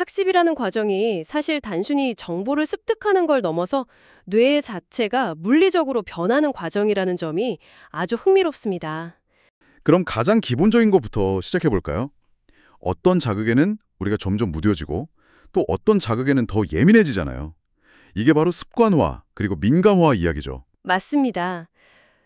학습이라는 과정이 사실 단순히 정보를 습득하는 걸 넘어서 뇌 자체가 물리적으로 변하는 과정이라는 점이 아주 흥미롭습니다. 그럼 가장 기본적인 것부터 시작해 볼까요? 어떤 자극에는 우리가 점점 무뎌지고 또 어떤 자극에는 더 예민해지잖아요. 이게 바로 습관화 그리고 민감화 이야기죠. 맞습니다.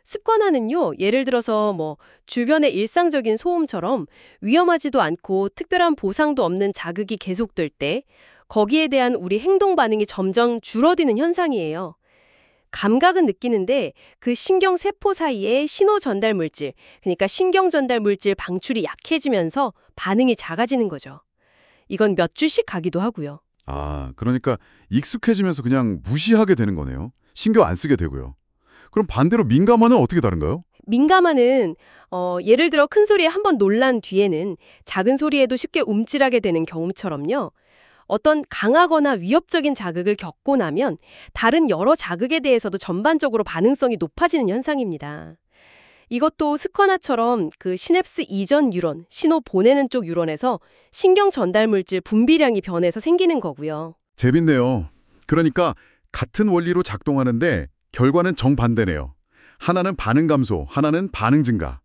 습관화는요, 예를 들어서 주변의 일상적인 소음처럼 위험하지도 않고 특별한 보상도 없는 자극이 계속될 때 거기에 대한 우리 행동 반응이 점점 줄어드는 현상이에요. 감각은 느끼는데 그 신경 세포 사이에 신호 전달 물질, 그러니까 신경 전달 물질 방출이 약해지면서 반응이 작아지는 거죠. 이건 몇 주씩 가기도 하고요. 그러니까 익숙해지면서 그냥 무시하게 되는 거네요. 신경 안 쓰게 되고요. 그럼 반대로 민감화는 어떻게 다른가요? 민감화는 예를 들어 큰 소리에 한번 놀란 뒤에는 작은 소리에도 쉽게 움찔하게 되는 경우처럼요. 어떤 강하거나 위협적인 자극을 겪고 나면 다른 여러 자극에 대해서도 전반적으로 반응성이 높아지는 현상입니다. 이것도 습관화처럼 그 시냅스 이전 뉴런, 신호 보내는 쪽 뉴런에서 신경 전달 물질 분비량이 변해서 생기는 거고요. 재밌네요. 그러니까 같은 원리로 작동하는데 결과는 정반대네요. 하나는 반응 감소, 하나는 반응 증가.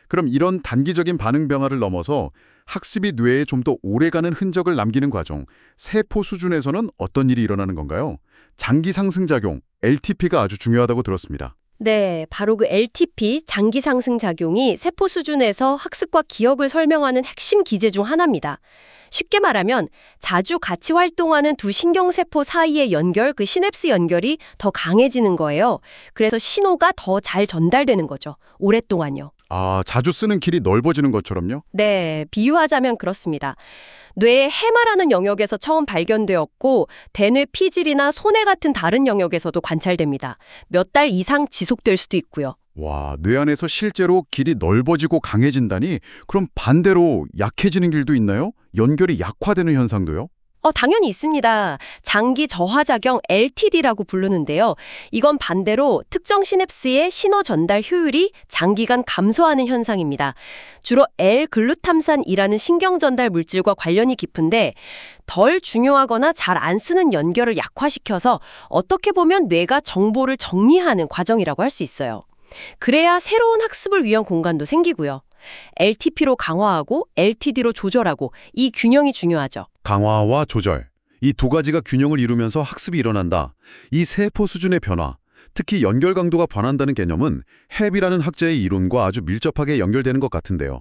그럼 이런 단기적인 반응 변화를 넘어서 학습이 뇌에 좀 더 오래가는 흔적을 남기는 과정, 세포 수준에서는 어떤 일이 일어나는 건가요? 장기 상승작용, LTP가 아주 중요하다고 들었습니다. 네, 바로 그 LTP, 장기 상승 작용이 세포 수준에서 학습과 기억을 설명하는 핵심 기제 중 하나입니다. 쉽게 말하면 자주 같이 활동하는 두 신경세포 사이의 연결, 그 시냅스 연결이 더 강해지는 거예요. 그래서 신호가 더 잘 전달되는 거죠. 오랫동안요. 자주 쓰는 길이 넓어지는 것처럼요? 네, 비유하자면 그렇습니다. 뇌의 해마라는 영역에서 처음 발견되었고 대뇌 피질이나 손해 같은 다른 영역에서도 관찰됩니다. 몇 달 이상 지속될 수도 있고요. 와, 뇌 안에서 실제로 길이 넓어지고 강해진다니 그럼 반대로 약해지는 길도 있나요? 연결이 약화되는 현상도요? 당연히 있습니다. 장기 저하작용 LTD라고 부르는데요. 이건 반대로 특정 시냅스의 신호 전달 효율이 장기간 감소하는 현상입니다. 주로 L글루탐산이라는 신경 전달 물질과 관련이 깊은데 덜 중요하거나 잘 안 쓰는 연결을 약화시켜서 어떻게 보면 뇌가 정보를 정리하는 과정이라고 할 수 있어요. 그래야 새로운 학습을 위한 공간도 생기고요. LTP로 강화하고 LTD로 조절하고 이 균형이 중요하죠. 강화와 조절. 이 두 가지가 균형을 이루면서 학습이 일어난다. 이 세포 수준의 변화, 특히 연결 강도가 변한다는 개념은 햅이라는 학자의 이론과 아주 밀접하게 연결되는 것 같은데요.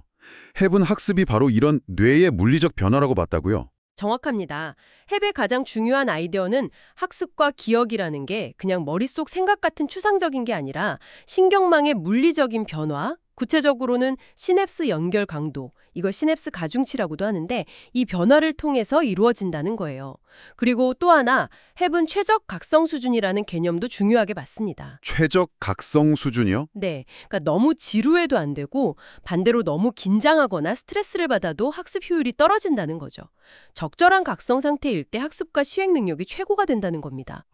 햅은 학습이 바로 이런 뇌의 물리적 변화라고 봤다고요? 정확합니다. 햅의 가장 중요한 아이디어는 학습과 기억이라는 게 그냥 머릿속 생각 같은 추상적인 게 아니라 신경망의 물리적인 변화, 구체적으로는 시냅스 연결 강도, 이걸 시냅스 가중치라고도 하는데 이 변화를 통해서 이루어진다는 거예요. 그리고 또 하나, 햅은 최적 각성 수준이라는 개념도 중요하게 봤습니다. 최적 각성 수준이요? 네, 그러니까 너무 지루해도 안 되고 반대로 너무 긴장하거나 스트레스를 받아도 학습 효율이 떨어진다는 거죠. 적절한 각성 상태일 때 학습과 시행 능력이 최고가 된다는 겁니다.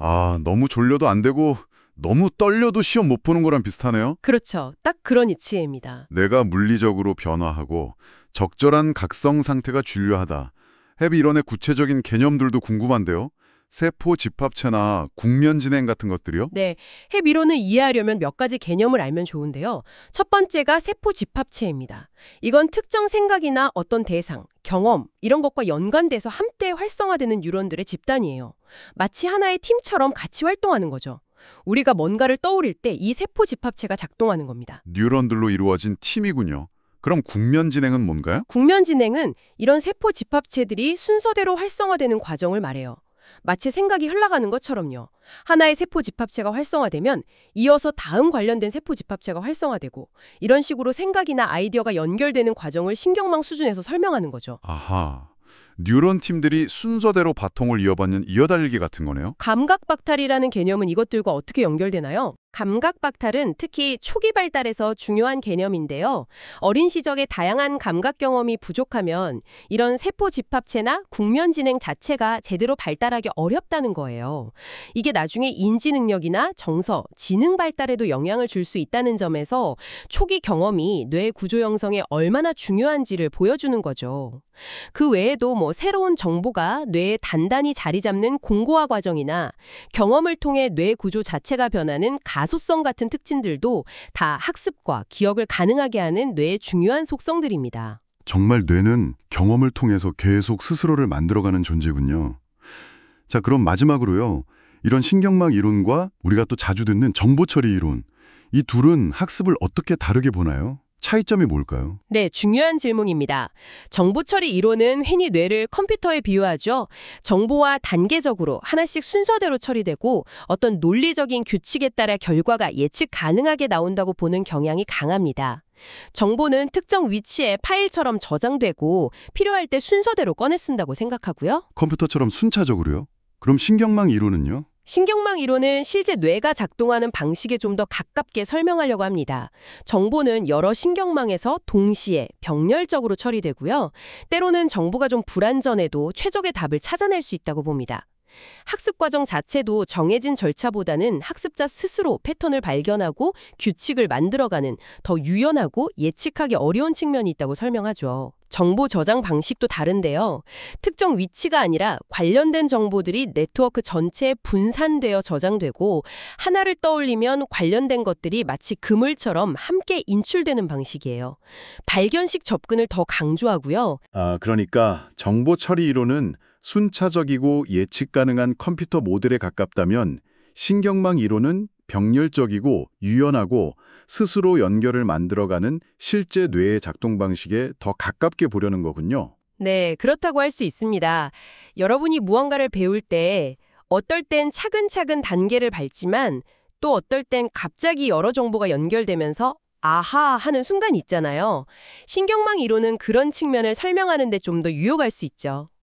너무 졸려도 안 되고 너무 떨려도 시험 못 보는 거랑 비슷하네요. 그렇죠. 딱 그런 이치입니다. 내가 물리적으로 변화하고 적절한 각성 상태가 중요하다. 햅이 이론의 구체적인 개념들도 궁금한데요. 세포 집합체나 국면 진행 같은 것들이요? 네, 햅 이론을 이해하려면 몇 가지 개념을 알면 좋은데요. 첫 번째가 세포 집합체입니다. 이건 특정 생각이나 어떤 대상, 경험 이런 것과 연관돼서 함께 활성화되는 뉴런들의 집단이에요. 마치 하나의 팀처럼 같이 활동하는 거죠. 우리가 뭔가를 떠올릴 때 이 세포 집합체가 작동하는 겁니다. 뉴런들로 이루어진 팀이군요. 그럼 국면 진행은 뭔가요? 국면 진행은 이런 세포 집합체들이 순서대로 활성화되는 과정을 말해요. 마치 생각이 흘러가는 것처럼요. 하나의 세포 집합체가 활성화되면 이어서 다음 관련된 세포 집합체가 활성화되고 이런 식으로 생각이나 아이디어가 연결되는 과정을 신경망 수준에서 설명하는 거죠. 아하, 뉴런 팀들이 순서대로 바통을 이어받는 이어달리기 같은 거네요? 감각 박탈이라는 개념은 이것들과 어떻게 연결되나요? 감각 박탈은 특히 초기 발달에서 중요한 개념인데요. 어린 시절의 다양한 감각 경험이 부족하면 이런 세포 집합체나 국면 진행 자체가 제대로 발달하기 어렵다는 거예요. 이게 나중에 인지 능력이나 정서, 지능 발달에도 영향을 줄 수 있다는 점에서 초기 경험이 뇌 구조 형성에 얼마나 중요한지를 보여주는 거죠. 그 외에도 새로운 정보가 뇌에 단단히 자리 잡는 공고화 과정이나 경험을 통해 뇌 구조 자체가 변하는 가소성 같은 특징들도 다 학습과 기억을 가능하게 하는 뇌의 중요한 속성들입니다. 정말 뇌는 경험을 통해서 계속 스스로를 만들어가는 존재군요. 자, 그럼 마지막으로요. 이런 신경망 이론과 우리가 또 자주 듣는 정보처리 이론, 이 둘은 학습을 어떻게 다르게 보나요? 차이점이 뭘까요? 네, 중요한 질문입니다. 정보처리 이론은 흔히 뇌를 컴퓨터에 비유하죠. 정보와 단계적으로 하나씩 순서대로 처리되고 어떤 논리적인 규칙에 따라 결과가 예측 가능하게 나온다고 보는 경향이 강합니다. 정보는 특정 위치에 파일처럼 저장되고 필요할 때 순서대로 꺼내 쓴다고 생각하고요. 컴퓨터처럼 순차적으로요? 그럼 신경망 이론은요? 신경망 이론은 실제 뇌가 작동하는 방식에 좀 더 가깝게 설명하려고 합니다. 정보는 여러 신경망에서 동시에 병렬적으로 처리되고요. 때로는 정보가 좀 불완전해도 최적의 답을 찾아낼 수 있다고 봅니다. 학습 과정 자체도 정해진 절차보다는 학습자 스스로 패턴을 발견하고 규칙을 만들어가는 더 유연하고 예측하기 어려운 측면이 있다고 설명하죠. 정보 저장 방식도 다른데요. 특정 위치가 아니라 관련된 정보들이 네트워크 전체에 분산되어 저장되고 하나를 떠올리면 관련된 것들이 마치 그물처럼 함께 인출되는 방식이에요. 발견식 접근을 더 강조하고요. 그러니까 정보 처리 이론은 순차적이고 예측 가능한 컴퓨터 모델에 가깝다면 신경망 이론은 병렬적이고 유연하고 스스로 연결을 만들어가는 실제 뇌의 작동 방식에 더 가깝게 보려는 거군요. 네, 그렇다고 할 수 있습니다. 여러분이 무언가를 배울 때 어떨 땐 차근차근 단계를 밟지만 또 어떨 땐 갑자기 여러 정보가 연결되면서 아하 하는 순간이 있잖아요. 신경망 이론은 그런 측면을 설명하는 데 좀 더 유용할 수 있죠.